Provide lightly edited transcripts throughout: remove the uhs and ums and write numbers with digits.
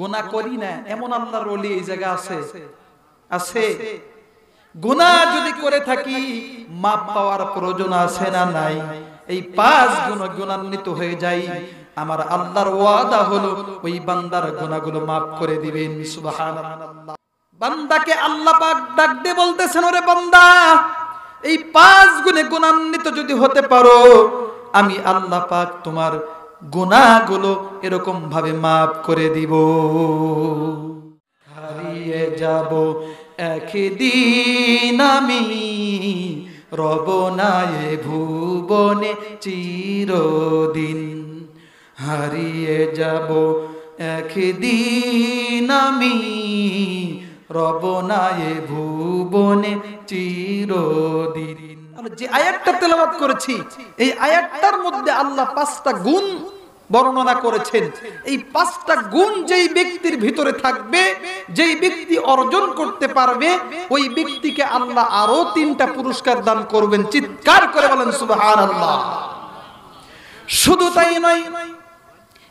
গুনাহ করি না এমন আল্লাহর ওলি এই জায়গা আছে? আছে? গুনাহ যদি করে থাকি মাপ পাওয়ার প্রয়োজন আছে না নাই? এই 5 গুণ গুণান্বিত হয়ে যাই, আমার আল্লাহর ওয়াদা হলো ওই বান্দার গুনাহগুলো মাফ করে দিবেন। সুবহানাল্লাহ। বান্দাকে আল্লাহ পাক ডাক দিয়ে বলতেছেন, ওরে বান্দা, এই 5 গুণে গুণান্বিত যদি হতে পারো, আমি আল্লাহ পাক তোমার গুনাহগুলো এরকম ভাবে মাফ করে দিব। হারিয়ে যাব একদিন আমি, রব না এ ভুবনে চিরদিন। হারিয়ে যাব একদিন আমি, রব না এ ভুবনে চিরদিন। যে আয়াতটা তেলাওয়াত করেছি, এই আয়াতটার মধ্যে আল্লাহ 5টা গুণ বর্ণনা করেছেন। এই 5টা গুণ যেই ব্যক্তির ভিতরে থাকবে, যেই ব্যক্তি অর্জন করতে পারবে, ওই ব্যক্তিকে আল্লাহ আরো 3টা পুরস্কার দান করবেন। চিৎকার করে বলেন সুবহানাল্লাহ। শুধু তাই নয়,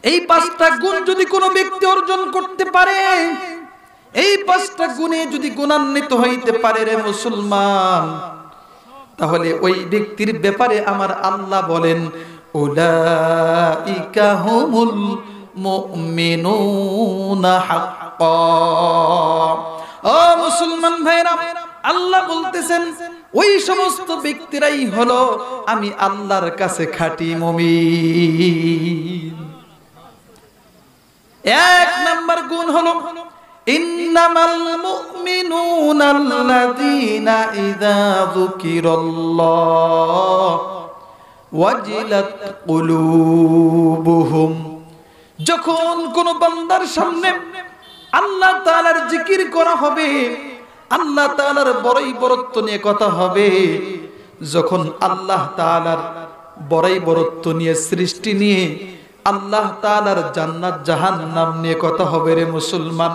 এই 5টা গুণ যদি কোনো ব্যক্তি অর্জন করতে পারে, এই 5টা গুণে যদি গুণান্বিত হইতে পারে রে মুসলমান, তাহলে ওই ব্যক্তির ব্যাপারে আমার আল্লাহ বলেন, উলাইকা হুমুল মুমিনুনা হাক্কা। ও মুসলমান ভাইরা, আল্লাহ বলতেছেন ওই সমস্ত ব্যক্তিরাই হলো আমি আল্লাহর কাছে খাঁটি মুমিন। 1 নাম্বার গুণ হলো ইন্নামাল মুমিনুনাল্লাযীনা ইযা যুকিরাল্লাহ ওয়াজিলাত কুলুবুহুম। যখন কোন বান্দার সামনে আল্লাহ তাআলার জিকির করা হবে, আল্লাহ তাআলার বড়াই বরত্ব নিয়ে কথা হবে, যখন আল্লাহ তাআলার বড়াই বরত্ব নিয়ে, সৃষ্টি নিয়ে, আল্লাহ তাআলার জান্নাত জাহান্নাম নিয়ে কথা হবে রে মুসলমান,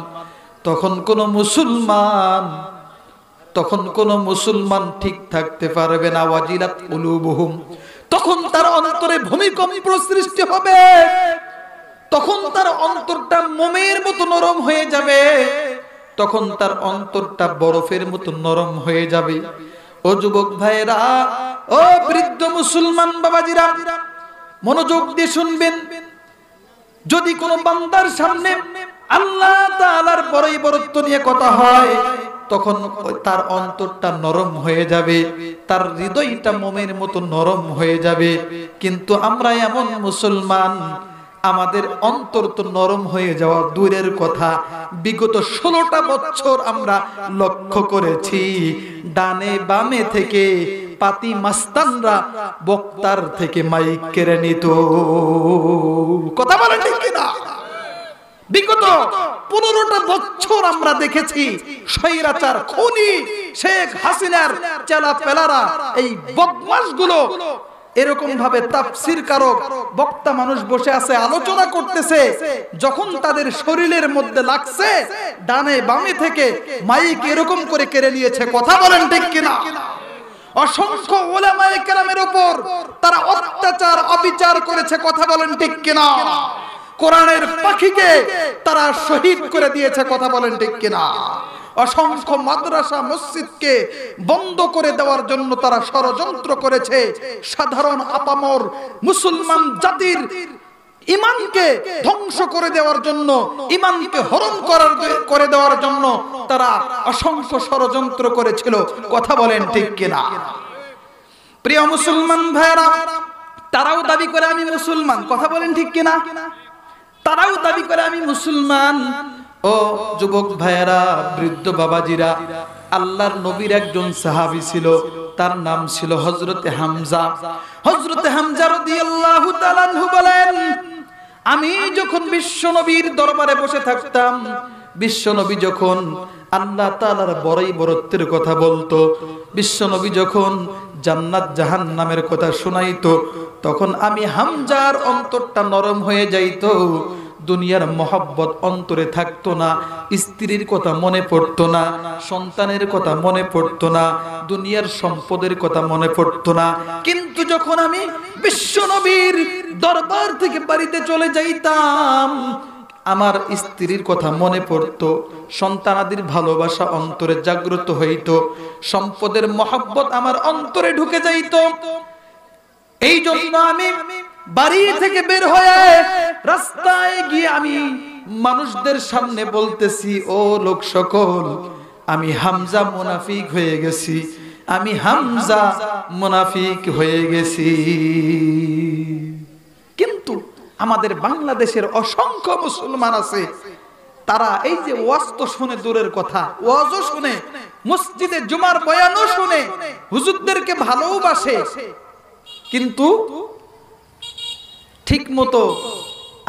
তখন কোন মুসলমান ঠিক থাকতে পারবে না। ওয়াজিলাত কুলুবুহুম, তখন তার অন্তরে ভূমিকম্প সৃষ্টি হবে, তখন তার অন্তরটা মোমের মতো নরম হয়ে যাবে, তখন তার অন্তরটা বরফের মতো নরম হয়ে যাবে। ও যুবক ভাইরা, ও বৃদ্ধ মুসলমান বাবাজিরা, মনোযোগ দিয়ে শুনবেন। যদি কোন বান্দার সামনে আল্লাহ তাআলার বড়াই বরত্ব নিয়ে কথা হয়, তখন তার অন্তরটা নরম হয়ে যাবে, তার হৃদয়টা মোমের মতো নরম হয়ে যাবে। কিন্তু আমরা এমন মুসলমান, আমাদের অন্তর তো নরম হয়ে যাওয়া দূরের কথা, বিগত 16টা বছর আমরা লক্ষ্য করেছি, ডানে বামে থেকে পাতি মাস্তানরা বক্তার থেকে মাইক কেড়ে নিত। কথা বলেন ঠিক কিনা? বিগত 15টা বছর আমরা দেখেছি স্বৈরাচার খুনি শেখ হাসিনার চেলা পেলারা, এই বদমাশগুলো এরকম ভাবে তাফসীর কারক বক্তা মানুষ বসে আছে, আলোচনা করতেছে, যখন তাদের শরীরের মধ্যে লাগছে, ডানে বামে থেকে মাইক এরকম করে কেড়ে নিয়েছে। কথা বলেন ঠিক কিনা? অসংখ্য উলামায়ে কেরামের উপর তারা অত্যাচার অবিচার করেছে। কথা বলেন ঠিক কিনা? কোরআনের পাখিকে তারা শহীদ করে দিয়েছে। কথা বলেন ঠিক কিনা? অসংখ্য মাদ্রাসা মসজিদকে বন্ধ করে দেওয়ার জন্য তারা ষড়যন্ত্র করেছে। সাধারণ আপামর মুসলমান জাতির ঈমানকে ধ্বংস করে দেওয়ার জন্য, ঈমানকে হরণ করে দেওয়ার জন্য তারা অসংখ্য ষড়যন্ত্র করেছিল। কথা বলেন ঠিক কিনা? প্রিয় মুসলমান ভাইরা, তারাও দাবি করে আমি মুসলমান। কথা বলেন ঠিক কিনা? তারাও দাবি করে আমি মুসলমান। ও যুবক ভাইয়েরা, বৃদ্ধ বাবাজিরা, আল্লাহর নবীর একজন সাহাবী ছিল, তার নাম ছিল হযরতে হামজা। হযরতে হামজা রাদিয়াল্লাহু তাআলা আনহু বলেন, আমি যখন বিশ্ব নবীর দরবারে বসে থাকতাম, বিশ্ব নবী যখন আল্লাহ তাআলার বড়াই বরত্বের কথা বলতো, বিশ্ব নবী যখন জান্নাত জাহান্নামের কথা শোনাইতো, তখন আমি হামজার অন্তরটা নরম হয়ে যাইতো। দুনিয়ার মহব্বত অন্তরে থাকতো না, স্ত্রীর কথা মনে পড়তো না, সন্তানের কথা মনে পড়তো না, দুনিয়ার সম্পদের কথা মনে পড়তো না। কিন্তু যখন আমি বিশ্ব নবীর দরবার থেকে বাড়িতে চলে যাইতাম, আমার স্ত্রীর কথা মনে পড়তো, সন্তানাদির ভালোবাসা অন্তরে জাগ্রত হইত, সম্পদের মহব্বত আমার অন্তরে ঢুকে যাইত। এই জন্য আমি বাড়ি থেকে বের হয়ে রাস্তায় গিয়ে আমি মানুষদের সামনে বলতেছি, ও লোক সকল, আমি হামজা মুনাফিক হয়ে গেছি, আমি হামজা মুনাফিক হয়ে গেছি। কিন্তু আমাদের বাংলাদেশের অসংখ্য মুসলমান আছে, তারা এই যে ওয়াজ তো শুনে দূরের কথা, ওয়াজও শুনে, মসজিদে জুমার বয়ানও শুনে, হুজুরদেরকে ভালোবাসে, কিন্তু ঠিক মতো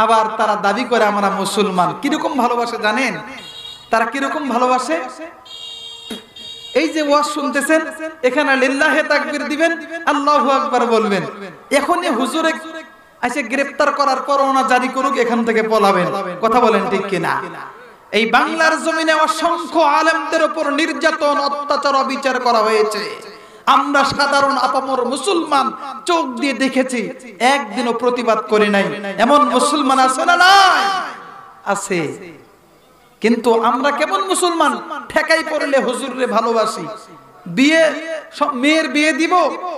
আবার তারা দাবি করে আমরা মুসলমান। কিরকম ভালোবাসে জানেন? তারা কিরকম ভালোবাসে? এই যে ওয়াজ শুনতেছেন, এখানে লিল্লাহে তাকবীর দিবেন, আল্লাহু আকবার বলবেন, এখনই হুজুরে এসে গ্রেফতার করার পরোয়ানা জারি করুক, এখান থেকে পলাবেন। কথা বলেন ঠিক কিনা? এই বাংলার জমিনে অসংখ্য আলেমদের উপর নির্যাতন, অত্যাচার, অবিচার করা হয়েছে। আমরা সাধারণ আপামর মুসলমান চোখ দিয়ে দেখেছি, একদিনও প্রতিবাদ করি নাই। এমন মুসলমান আছে না? নাই, আছে। কিন্তু আমরা কেমন মুসলমান? ঠেকাই পড়লে হুজুরে ভালোবাসি, বিয়ে মেয়ের বিয়ে দিব,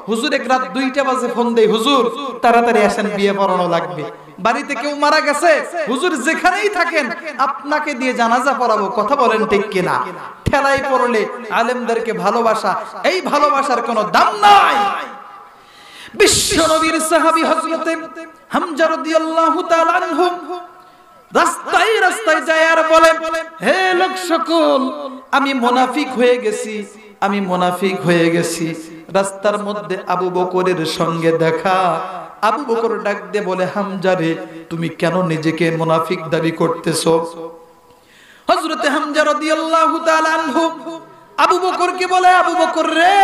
হুজুর এক রাত 2টা বাজে ফোন দেই, হুজুর তাড়াতাড়ি আসেন, বিয়ে পড়ানো লাগবে। বাড়িতে কেউ মারা গেছে, হুজুর যেখানেই থাকেন আপনাকে দিয়ে জানাজা পড়াবো। কথা বলেন ঠিক কিনা? ঠেলাই পড়লে আলেমদেরকে ভালোবাসা, এই ভালোবাসার কোনো দাম নাই। বিশ্ব নবীর সাহাবী হযরতে হামজা রাদিয়াল্লাহু তাআলা আনহু রাস্তায় রাস্তায় যায় আর বলে, হে লোক সকল, আমি মুনাফিক হয়ে গেছি, আমি মুনাফিক হয়ে গেছি। রাস্তার মধ্যে আবু বকরের সঙ্গে দেখা। আবু বকর ডাক দিয়ে বলে, হামজা রে, তুমি কেন নিজেকে মুনাফিক দাবি করতেছো? হযরতে হামজা রাদিয়াল্লাহু তাআলা আনহু আবু বকরকে বলে, আবু বকর রে,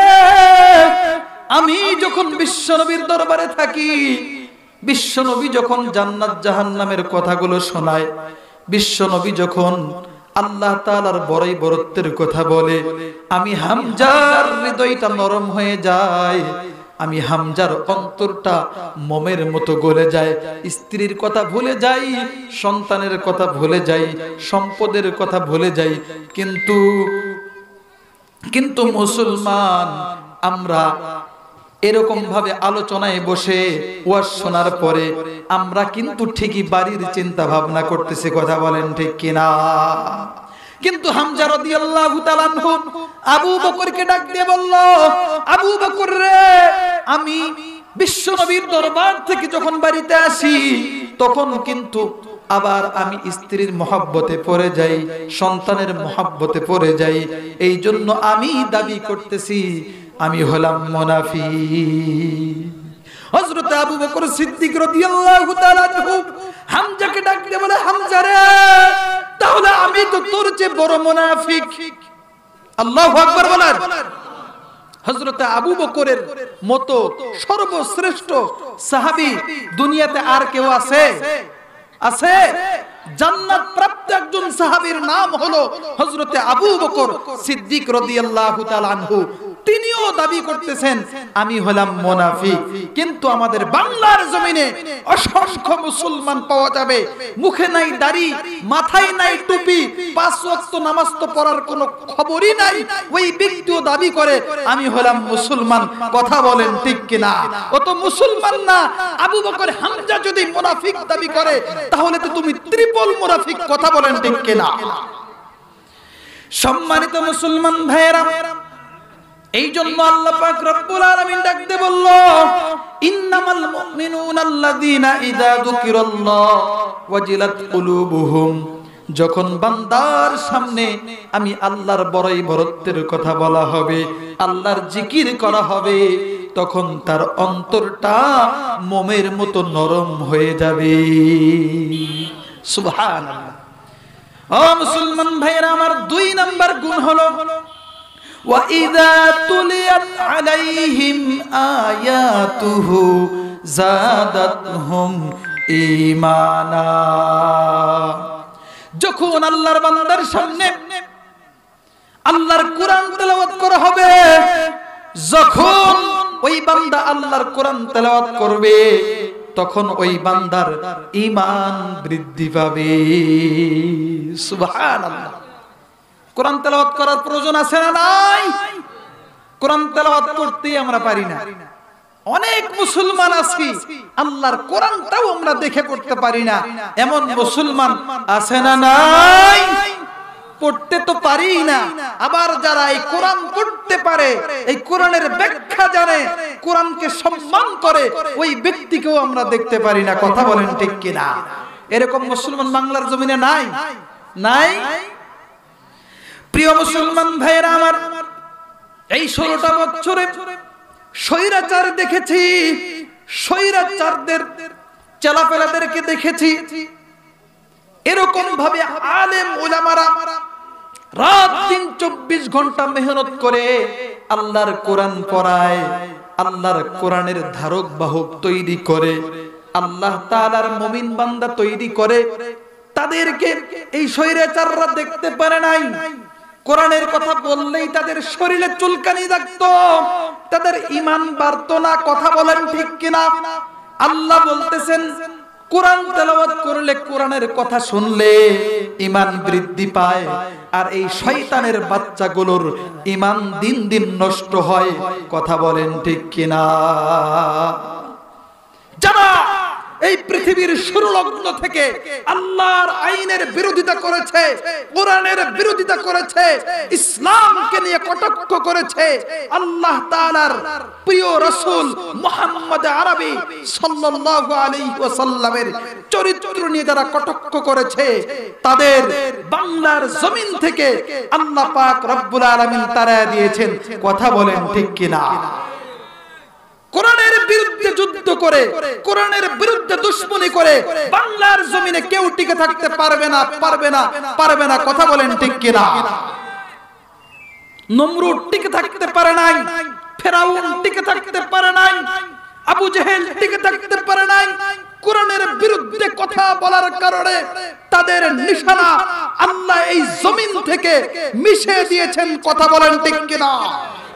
আমি যখন বিশ্বনবীর দরবারে থাকি, বিশ্বনবী যখন জান্নাত জাহান্নামের কথাগুলো শোনায়, বিশ্বনবী যখন আল্লাহ তাআলার বড়াই বরত্বের কথা বলে, আমি হামজার হৃদয়টা নরম হয়ে যায়, আমি হামজার অন্তরটা মোমের মতো গলে যায়। স্ত্রীর কথা ভুলে যাই, সন্তানের কথা ভুলে যাই, সম্পদের কথা ভুলে যাই। কিন্তু মুসলমান আমরা এরকম ভাবে আলোচনায় বসে ওয়াজ শোনার পরে আমরা কিন্তু ঠিকই বাড়ির চিন্তা ভাবনা করতেছি। কথা বলেন ঠিক কিনা? কিন্তু হামজা রাদিয়াল্লাহু তাআলা আনহু আবু বকরকে ডাক দিয়ে বলল, আবু বকর রে, আমি বিশ্ব নবীর দরবার থেকে যখন বাড়িতে আসি, তখন কিন্তু আবার আমি স্ত্রীর মহব্বতে পড়ে যাই, সন্তানের মহব্বতে পড়ে যাই। এই জন্য আমি দাবি করতেছি আমি হলাম মুনাফিক। হযরত আবু বকর সিদ্দিক রাদিয়াল্লাহু তাআলা আনহু হামজাকে ডাক দিয়ে বলে, হামজা রে, তাহলে আমি তো তোর চেয়ে বড় মুনাফিক। আল্লাহু আকবার বলেন। হযরত আবু বকরের মতো সর্বশ্রেষ্ঠ সাহাবী দুনিয়াতে আর কেউ আছে? আছে? জান্নাত প্রাপ্ত একজন সাহাবীর নাম হলো হযরত আবু বকর সিদ্দিক রাদিয়াল্লাহু তাআলা আনহু। তিনিও দাবি করতেছেন আমি হলাম মুনাফিক। কিন্তু আমাদের বাংলার জমিনে অসংখ্য মুসলমান পাওয়া যাবে, মুখে নাই দাড়ি, মাথায় নাই টুপি, 5 ওয়াক্ত নামাজ তো পড়ার কোনো খবরই নাই, ওই ব্যক্তিও দাবি করে আমি হলাম মুসলমান। কথা বলেন ঠিক কিনা? ও তো মুসলমান না। আবু বকর হামজা যদি মুনাফিক দাবি করে, তাহলে তো তুমি ট্রিপল মুনাফিক। কথা বলেন ঠিক কিনা? সম্মানিত মুসলমান ভাইয়েরা, এই জন্য আল্লাহ পাক রব্বুল আলামিন ডাকতে বলল, ইন্নামাল মুমিনুনা আল্লাযীনা ইযা যুকিরাল্লাহ ওয়াজিলাত কুলুবুহুম। যখন বান্দার সামনে আমি আল্লাহর বড়াই বরত্বের কথা বলা হবে, আল্লাহর জিকির করা হবে, তখন তার অন্তরটা মোমের মতো নরম হয়ে যাবে। সুবহানাল্লাহ। ও মুসলমান ভাইরা আমার, 2 নাম্বার গুণ হলো وَإِذَا تُلِيَتْ عَلَيْهِمْ آيَاتُهُ زَادَتْهُمْ إِيمَانًا। যখন আল্লাহর বান্দার সামনে আল্লাহর কোরআন তেলাওয়াত করা হবে, যখন ওই বান্দা আল্লাহর কোরআন তেলাওয়াত করবে, তখন ওই বান্দার ঈমান বৃদ্ধি পাবে। সুবহানাল্লাহ। কোরআন তেলাওয়াত করার প্রয়োজন আছে না নাই? কোরআন তেলাওয়াত করতেই আমরা পারি না। অনেক মুসলমান আছি আল্লাহর কোরআনটাও আমরা দেখে পড়তে পারি না, এমন মুসলমান আছে না নাই? পড়তে তো পারি না। আবার যারা এই কোরআন পড়তে পারে, এই কোরআনের ব্যাখ্যা জানে, কোরআনকে সম্মান করে, ওই ব্যক্তিকেও আমরা দেখতে পারি না। কথা বলেন ঠিক কিনা? এরকম মুসলমান বাংলার জমিনে নাই? নাই? প্রিয় মুসলমান ভাইরা আমার, এই 16টা বছরে স্বৈরাচার দেখেছি, স্বৈরাচারদের চেলাপেলাদেরকে দেখেছি। এরকম ভাবে আলেম উলামারা রাত দিন 24 ঘন্টা মেহনত করে আল্লাহর কোরআন পড়ায়, আল্লাহর কোরআনের ধারক বাহক তৈরি করে, আল্লাহ তাআলার মুমিন বান্দা তৈরি করে। তাদেরকে এই স্বৈরাচাররা দেখতে পারে নাই। কোরআনের কথা বললেই তাদের শরীরে চুলকানি লাগতো, তাদের ঈমান বাড়তো না। কথা বলেন ঠিক কিনা? আল্লাহ বলতেছেন কোরআন তেলাওয়াত করলে, কোরআনের কথা শুনলে ঈমান বৃদ্ধি পায়। আর এই শয়তানের বাচ্চাগুলোর ঈমান দিন দিন নষ্ট হয়। কথা বলেন ঠিক কিনা? যারা এই পৃথিবীর শুরু লগ্ন থেকে আল্লাহর আইনের বিরোধিতা করেছে, কোরআনের বিরোধিতা করেছে, ইসলামকে নিয়ে কটাক্ষ করেছে, আল্লাহ তাআলার প্রিয় রাসূল মুহাম্মদ আরবি সাল্লাল্লাহু আলাইহি ওয়াসাল্লামের চরিত্র নিয়ে যারা কটাক্ষ করেছে, তাদের বাংলার জমিন থেকে আল্লাহ পাক রব্বুল আলামিন তাড়ায় দিয়েছেন। কথা বলেন ঠিক কিনা? কোরআনের বিরুদ্ধে যুদ্ধ করে, কোরআনের বিরুদ্ধে দুশমনি করে বাংলার জমিনে কেউ টিকে থাকতে পারবে না, পারবে না, পারবে না। কথা বলেন ঠিক কিনা? নমরুদ টিকে থাকতে পারে নাই, ফেরাউন টিকে থাকতে পারে নাই, আবু জেহেল টিকে থাকতে পারে নাই। কোরআনের বিরুদ্ধে কথা বলার কারণে তাদের নিশানা আল্লাহ এই জমিন থেকে মিশে দিয়েছেন। কথা বলেন ঠিক কিনা?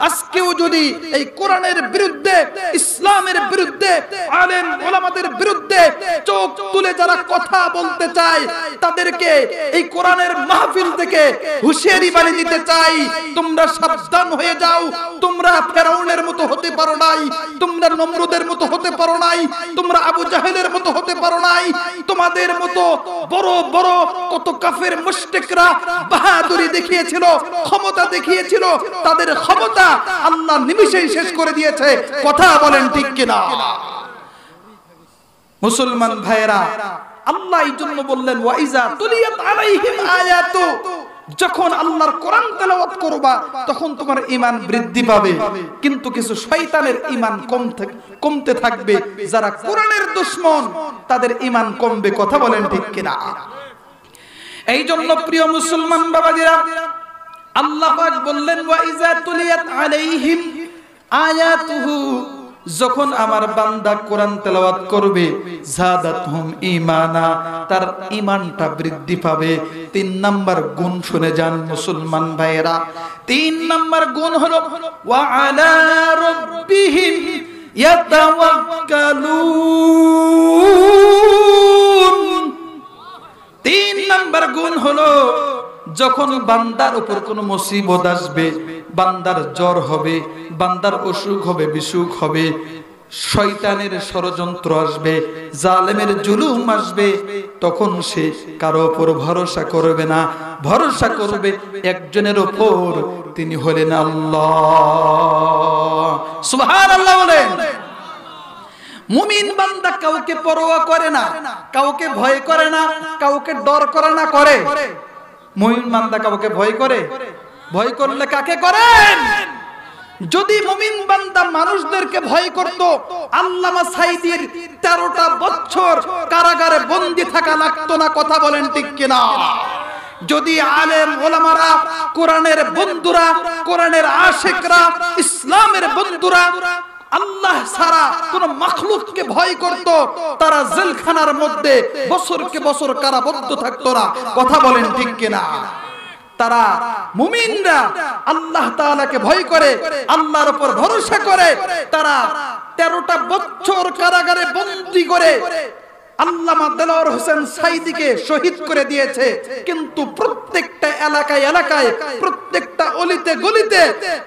আজকেও যদি এই কোরআনের বিরুদ্ধে, ইসলামের বিরুদ্ধে, আলেম ওলামাদের বিরুদ্ধে চোখ তুলে যারা কথা বলতে চায়, তাদেরকে এই কোরআনের মাহফিল থেকে হুঁশিয়ারি বাণী দিতে চাই, তোমরা সাবধান হয়ে যাও। তোমরা ফেরাউনের মতো হতে পারো নাই, তোমরা নমরুদের মতো হতে পারো নাই, তোমরা আবু জাহেলের মতো হতে পারো নাই। তোমাদের মতো বড় বড় কত কাফের মুশরিকরা বাহাদুরি দেখিয়েছিল, ক্ষমতা দেখিয়েছিল, তাদের ক্ষমতা আল্লাহ নিমিষেই শেষ করে দিয়েছে। কথা বলেন ঠিক কিনা? মুসলমান ভাইরা, আল্লাহ এই জন্য বললেন ওয়াইজা তুলিয়াত আলাইহিম আয়াতু, যখন আল্লাহর কোরআন তেলাওয়াত করবা তখন তোমার ঈমান বৃদ্ধি পাবে। কিন্তু কিছু শয়তানের ঈমান কমতে থাকবে। যারা কোরআনের দুশমন তাদের ঈমান কমবে। কথা বলেন ঠিক কিনা? এই জন্য প্রিয় মুসলমান বাবাজিরা, আল্লাহ পাক বললেন ওয়াইজা তুলিয়াত আলাইহিম আয়াতুহু, যখন আমার বান্দা কোরআন তেলাওয়াত করবে যাদাতহুম ঈমানা, তার ঈমানটা বৃদ্ধি পাবে। 3 নাম্বার গুণ শুনে যান মুসলমান ভাইরা। 3 নাম্বার গুণ হলো ওয়া আলা রাব্বিহিম ইয়াতাওয়াক্কালুন। 3 নাম্বার গুণ হলো যখন বান্দার উপর কোনো মুসিবত আসবে, বান্দার জ্বর হবে, বান্দার অসুখ হবে, বিসুখ হবে, শয়তানের ষড়যন্ত্র আসবে, জালেমের জুলুম আসবে, তখন সে কারো উপর ভরসা করবে না, ভরসা করবে একজনের উপর, তিনি হলেন আল্লাহ। সুবহানাল্লাহ বলেন। মুমিন বান্দা কাউকে পরোয়া করে না, কাউকে ভয় করে না, কাউকে ডর করে না। করে মুমিন বান্দা কাউকে ভয় করে? ভয় করলে কাকে করেন? যদি মুমিন বান্দা মানুষদেরকে ভয় করত, আল্লামা সাঈদীর 13টা বছর কারাগারে বন্দী থাকা লাগতো না। কথা বলেন ঠিক কিনা? যদি আলেম ওলামারা, কোরআনের বন্ধুরা, কোরআনের আশিকরা, ইসলামের বন্ধুরা আল্লাহ ছাড়া কোন মাখলুককে ভয় করত, তারা জেলখানার মধ্যে বছরকে বছর কারাবদ্ধ থাকতো না। কথা বলেন ঠিক কিনা? তারা মুমিনরা আল্লাহ তাআলাকে ভয় করে, আল্লাহর উপর ভরসা করে, তারা 13টা বছর কারাগারে বন্দী করে আল্লামা দেলোয়ার হোসেন সাঈদীকে শহীদ করে দিয়েছে। কিন্তু প্রত্যেকটা এলাকায় এলাকায়, প্রত্যেকটা অলিতে গলিতে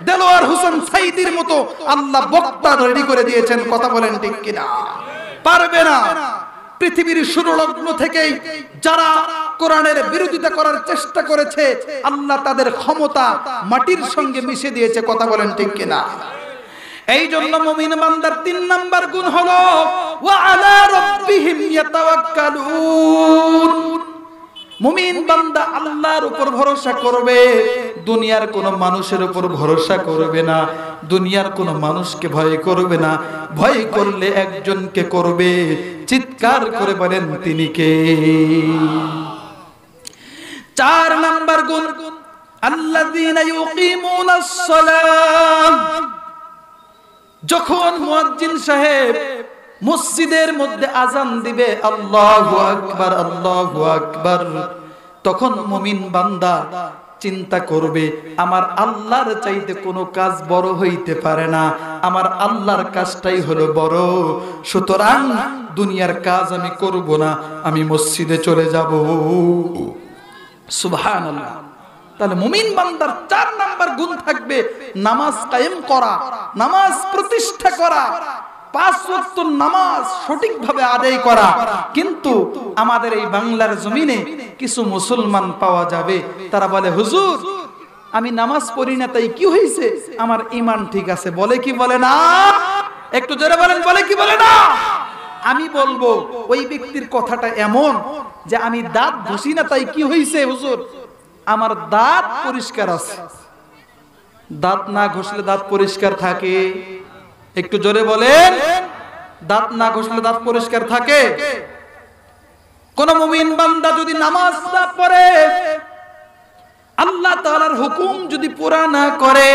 দেলোয়ার হোসেন সাঈদীর মতো আল্লাহ বক্তা রেডি করে দিয়েছেন। কথা বলেন ঠিক কিনা? পারবে না। পৃথিবীর শুরু লগ্ন থেকেই যারা কোরআনের বিরোধিতা করার চেষ্টা করেছে, আল্লাহ তাদের ক্ষমতা মাটির সঙ্গে মিশে দিয়েছে। কথা বলেন ঠিক কিনা? এই জন্য মুমিন বান্দার 3 নাম্বার গুণ হলো ওয়া আলা রাব্বিহিম ইয়াতাওয়াক্কালুন। মুমিন বান্দা আল্লাহর উপর ভরসা করবে, দুনিয়ার কোনো মানুষের উপর ভরসা করবে না, দুনিয়ার কোনো মানুষকে ভয় করবে না। ভয় করলে একজনকে করবে, চিৎকার করে বলেন তিনি কে? 4 নাম্বার গুণ আল্লাযীনা ইউকিমুনাস সালাহ। যখন মুয়াজ্জিন সাহেব মসজিদের মধ্যে আজান দিবে আল্লাহু আকবার আল্লাহু আকবার, তখন মুমিন বান্দা চিন্তা করবে আমার আল্লাহর চাইতে কোনো কাজ বড় হইতে পারে না, আমার আল্লাহর কাজটাই হলো বড়, সুতরাং দুনিয়ার কাজ আমি করব না, আমি মসজিদে চলে যাব। সুবহানাল্লাহ। তাহলে মুমিন বান্দার 4 নাম্বার গুণ থাকবে নামাজ কায়েম করা, নামাজ প্রতিষ্ঠা করা, 5 ওয়াক্ত নামাজ সঠিকভাবে আদায় করা। কিন্তু আমাদের এই বাংলার জমিনে কিছু মুসলমান পাওয়া যাবে, তারা বলে হুজুর আমি নামাজ পড়ি না, তাই কি হয়েছে, আমার ঈমান ঠিক আছে। বলে কি বলে না? একটু জোরে বলেন, বলে কি বলে না? আমি বলবো ওই ব্যক্তির কথাটা এমন যে আমি দাঁত ঘষি না, তাই কি হয়েছে হুজুর, আমার দাঁত পরিষ্কার আছে। দাঁত না ঘষলে দাঁত পরিষ্কার থাকে? একটু জোরে বলেন, দাঁত না ঘষলে দাঁত পরিষ্কার থাকে? কোন মুমিন বান্দা যদি নামাজ না পড়ে, আল্লাহ তাআলার হুকুম যদি পুরা না করে,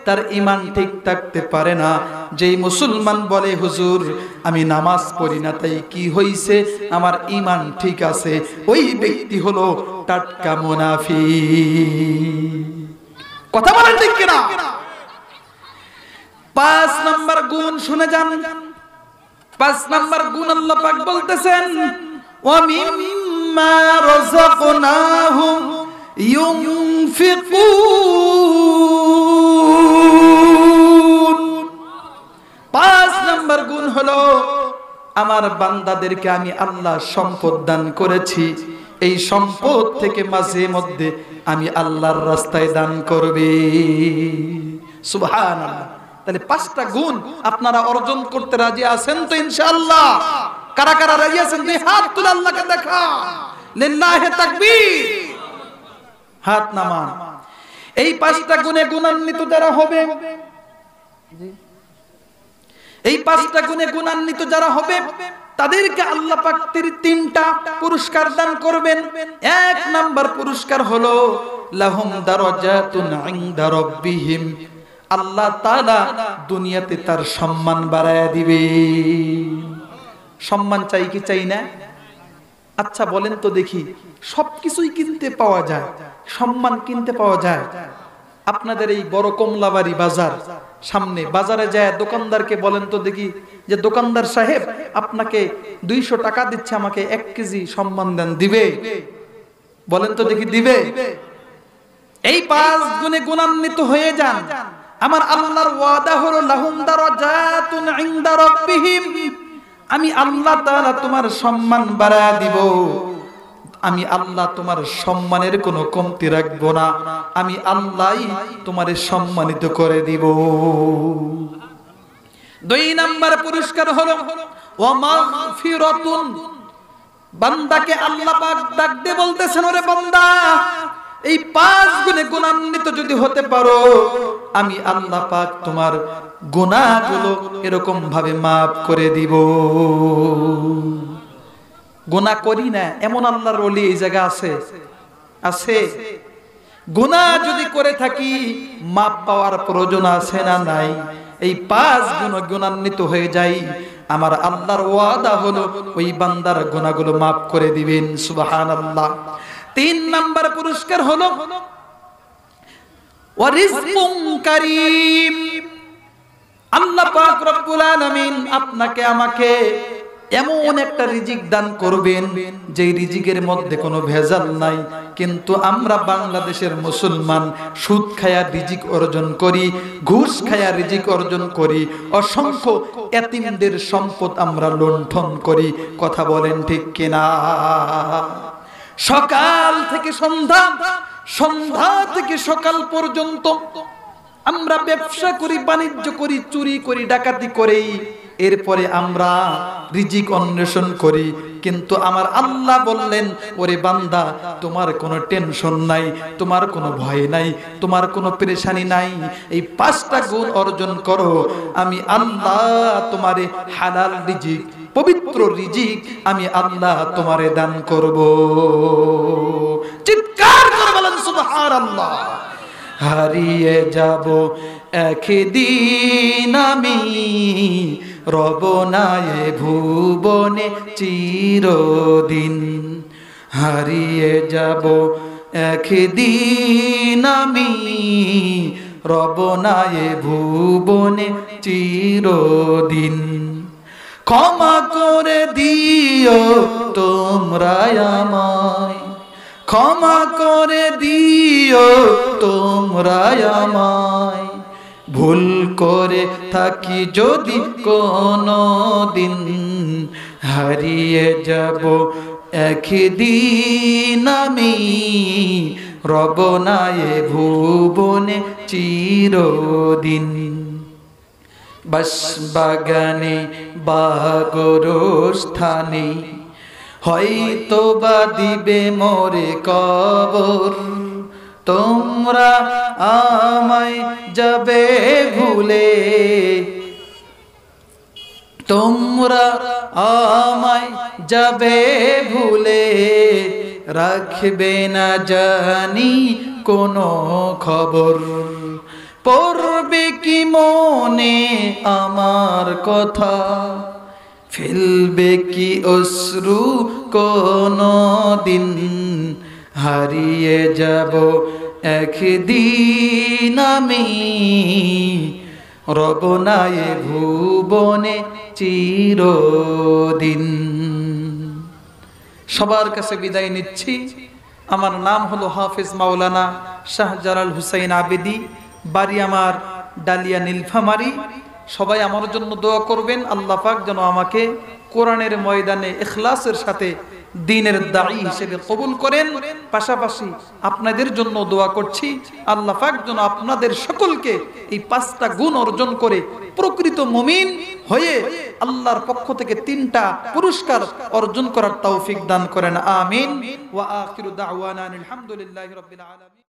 তার ঈমান ঠিক থাকতে পারে না। যেই মুসলমান বলে হুজুর আমি নামাজ পড়ি না, তাই কি হইছে, আমার ঈমান ঠিক আছে, ওই ব্যক্তি হলো টাটকা মুনাফিক। কথা বলেন ঠিক কিনা? 5 নাম্বার গুণ শুনে যান। 5 নাম্বার গুণ আল্লাহ পাক বলতেছেন ওয়া মিম্মা রাযাকনাহুম ইউনফিকুন। 5 নাম্বার গুণ হলো আমার বান্দাদেরকে আমি আল্লাহ সম্পদ দান করেছি, এই সম্পদ থেকে মাঝে মধ্যে আমি আল্লাহর রাস্তায় দান করবে। সুবহানাল্লাহ। তাহলে 5টা গুণ আপনারা অর্জন করতে রাজি আছেন তো ইনশাআল্লাহ? কারা কারা রাজি আছেন? দুই হাত তুলে আল্লাহকে দেখা, লিল্লাহি তাকবীর, হাত নামান। এই 5টা গুণে গুণান্বিত যারা হবে, এই 5টা গুণে গুণান্বিত যারা হবে তাদেরকে আল্লাহ পাক 3টা পুরস্কার দান করবেন। 1 নাম্বার পুরস্কার হলো লাহুম দারাজাতুন ইনদা রাব্বিহিম। আল্লাহ তাআলা দুনিয়াতে তার সম্মান বাড়ায়া দিবে। সম্মান চাই কি চাই না? আচ্ছা বলেন তো দেখি, সবকিছুই কিনতে পাওয়া যায়, সম্মান কিনতে পাওয়া যায়? আপনাদের এই বড় কমলাবাড়ি বাজার সামনে বাজারে যায় দোকানদারকে বলেন তো দেখি যে দোকানদার সাহেব আপনাকে 200 টাকা দিচ্ছে, আমাকে 1 কেজি সম্মান দেন, দিবে? বলেন তো দেখি দিবে? এই 5 গুণে গুণান্বিত হয়ে যান। আমার আল্লাহর ওয়াদা হলো লাহুম দারাজাতুন ইনদা রাব্বিহিম। আমি আল্লাহ তাআলা তোমার সম্মান বাড়ায়া দিব, আমি আল্লাহ তোমার সম্মানের কোনো কমতি রাখবো না, আমি আল্লাহই তোমারে সম্মানিত করে দিব। 2 নাম্বার পুরস্কার হলো ওয়া মাগফিরাতুন। বান্দাকে আল্লাহ পাক ডাক দিয়ে বলতেছেন ওরে বান্দা এই 5 গুণে গুণান্বিত যদি হতে পারো, আমি আল্লাহ পাক তোমার গুনাহগুলো এরকম ভাবে maaf করে দিব। গুনাহ করি না এমন আল্লাহর ওলি এই জায়গা আছে? আছে? গুনাহ যদি করে থাকি maaf পাওয়ার প্রয়োজন আছে না নাই? এই 5 গুণ গুণান্বিত হয়ে যাই, আমার আল্লাহর ওয়াদা হলো ওই বান্দার গুনাহগুলো maaf করে দিবেন। সুবহানাল্লাহ। 3 নাম্বার পুরস্কার হলো ওয়া রিজকুন কারীম। আল্লাহ পাক রব্বুল আলামিন আপনাকে আমাকে এমন একটা রিজিক দান করবেন যেই রিজিকের মধ্যে কোনো ভেজাল নাই। কিন্তু আমরা বাংলাদেশের মুসলমান সুদ খায়া রিজিক অর্জন করি, ঘুষ খায়া রিজিক অর্জন করি, অসংখ্য এতিমদের সম্পদ আমরা লুণ্ঠন করি। কথা বলেন ঠিক কিনা? সকাল থেকে সন্ধ্যা, সন্ধ্যা থেকে সকাল পর্যন্ত আমরা ব্যবসা করি, বাণিজ্য করি, চুরি করি, ডাকাতি করি, এরপরে আমরা রিজিক অন্বেষণ করি। কিন্তু আমার আল্লাহ বললেন, ওরে বান্দা, তোমার কোনো টেনশন নাই, তোমার কোনো ভয় নাই, তোমার কোনো পেরেশানি নাই। এই 5টা গুণ অর্জন করো, আমি আল্লাহ তোমারে হালাল রিজিক, পবিত্র রিজিক আমি আল্লাহ তোমারে দান করব। চিৎকার করে বলেন সুবহানাল্লাহ। হারিয়ে যাব একদিন আমি, রব না এ ভুবনে চিরদিন। হারিয়ে যাব একদিন আমি, রব না এ ভুবনে চিরদিন। ক্ষমা করে দিও তোমরা আমায়, ক্ষমা করে দিও তোমরা আমায়, ভুল করে থাকি যদি কোনো দিন। হারিয়ে যাব একদিন আমি, রব না এ ভুবনে চিরদিন। বাসবাগানে বা গোরস্থানে হয়তো বা দিবে মোরে কবর, তোমরা আমায় যাবে ভুলে, তোমরা আমায় যাবে ভুলে, রাখবে না জানি কোনো খবর। পড়বে কি মনে আমার কথা, ফেলবে কি অশ্রু কোনো দিন। হারিয়ে যাব একদিন আমি, রব না এ ভুবনে চিরদিন। সবার কাছে বিদায় নিচ্ছি। আমার নাম হলো হাফেজ মাওলানা শাহজালাল হুসাইন আবেদী, বাড়ি আমার ডালিয়া নীলফামারী। সবাই আমার জন্য দোয়া করবেন, আল্লাহ পাক যেন আমাকে কোরআনের ময়দানে ইখলাসের সাথে দ্বীনের দাঈ হিসেবে কবুল করেন। পাশাপাশি আপনাদের জন্য দোয়া করছি, আল্লাহ পাক যেন আপনাদের সকলকে এই 5টা গুণ অর্জন করে প্রকৃত মুমিন হয়ে আল্লাহর পক্ষ থেকে 3টা পুরস্কার অর্জন করার তৌফিক দান করেন। আমিন। ওয়া আখিরু দাওয়ানা আলহামদুলিল্লাহি রাব্বিল আলামিন।